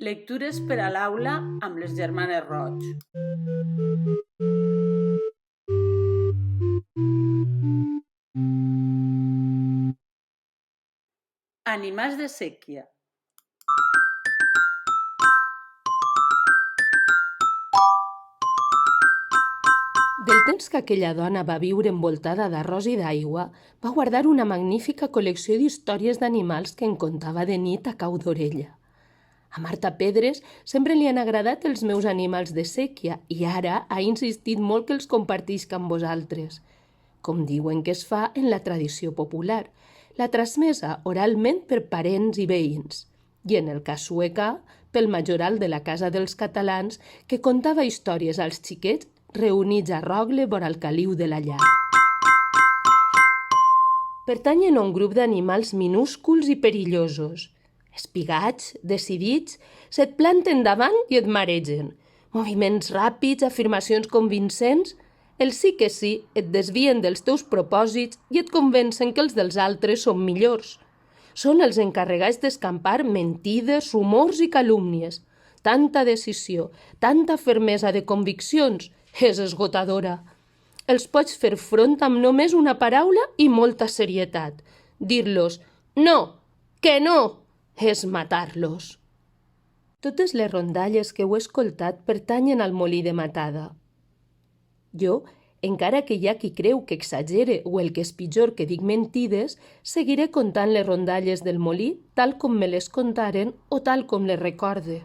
Lectures per a l'aula amb les germanes Roig. Animals de séquia. Del temps que aquella dona va viure envoltada d'arròs i d'aigua, va guardar una magnífica col·lecció d'històries d'animals que en contava de nit a cau d'orella. A Marta Pedres sempre li han agradat els meus animals de séquia i ara ha insistit molt que els compartisca amb vosaltres. Com diuen que es fa en la tradició popular, la transmesa oralment per parents i veïns, i en el cas suecà, pel majoral de la Casa dels Catalans, que contava històries als xiquets reunits a Rogle vora el caliu de la llar. Pertanyen a un grup d'animals minúsculs i perillosos. Espigats, decidits, se't planten davant i et maregen. Moviments ràpids, afirmacions convincents, el sí que sí et desvien dels teus propòsits i et convencen que els dels altres són millors. Són els encarregats d'escampar mentides, rumors i calúmnies. Tanta decisió, tanta fermesa de conviccions, és esgotadora. Els pots fer front amb només una paraula i molta serietat. Dir-los «no, que no», és matar-los. Totes les rondalles que heu escoltat pertanyen al molí de Matada. Jo, encara que hi ha qui creu que exagere o el que és pitjor que dic mentides, seguiré contant les rondalles del molí tal com me les contaren o tal com les recorde.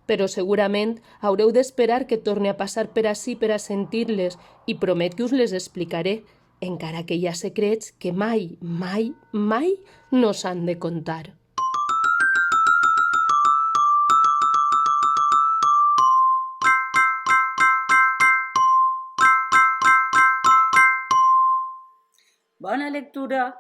Però segurament haureu d'esperar que torni a passar per ací per a sentir-les i promet que us les explicaré, encara que hi ha secrets que mai, mai, mai no s'han de contar. Bona lectura!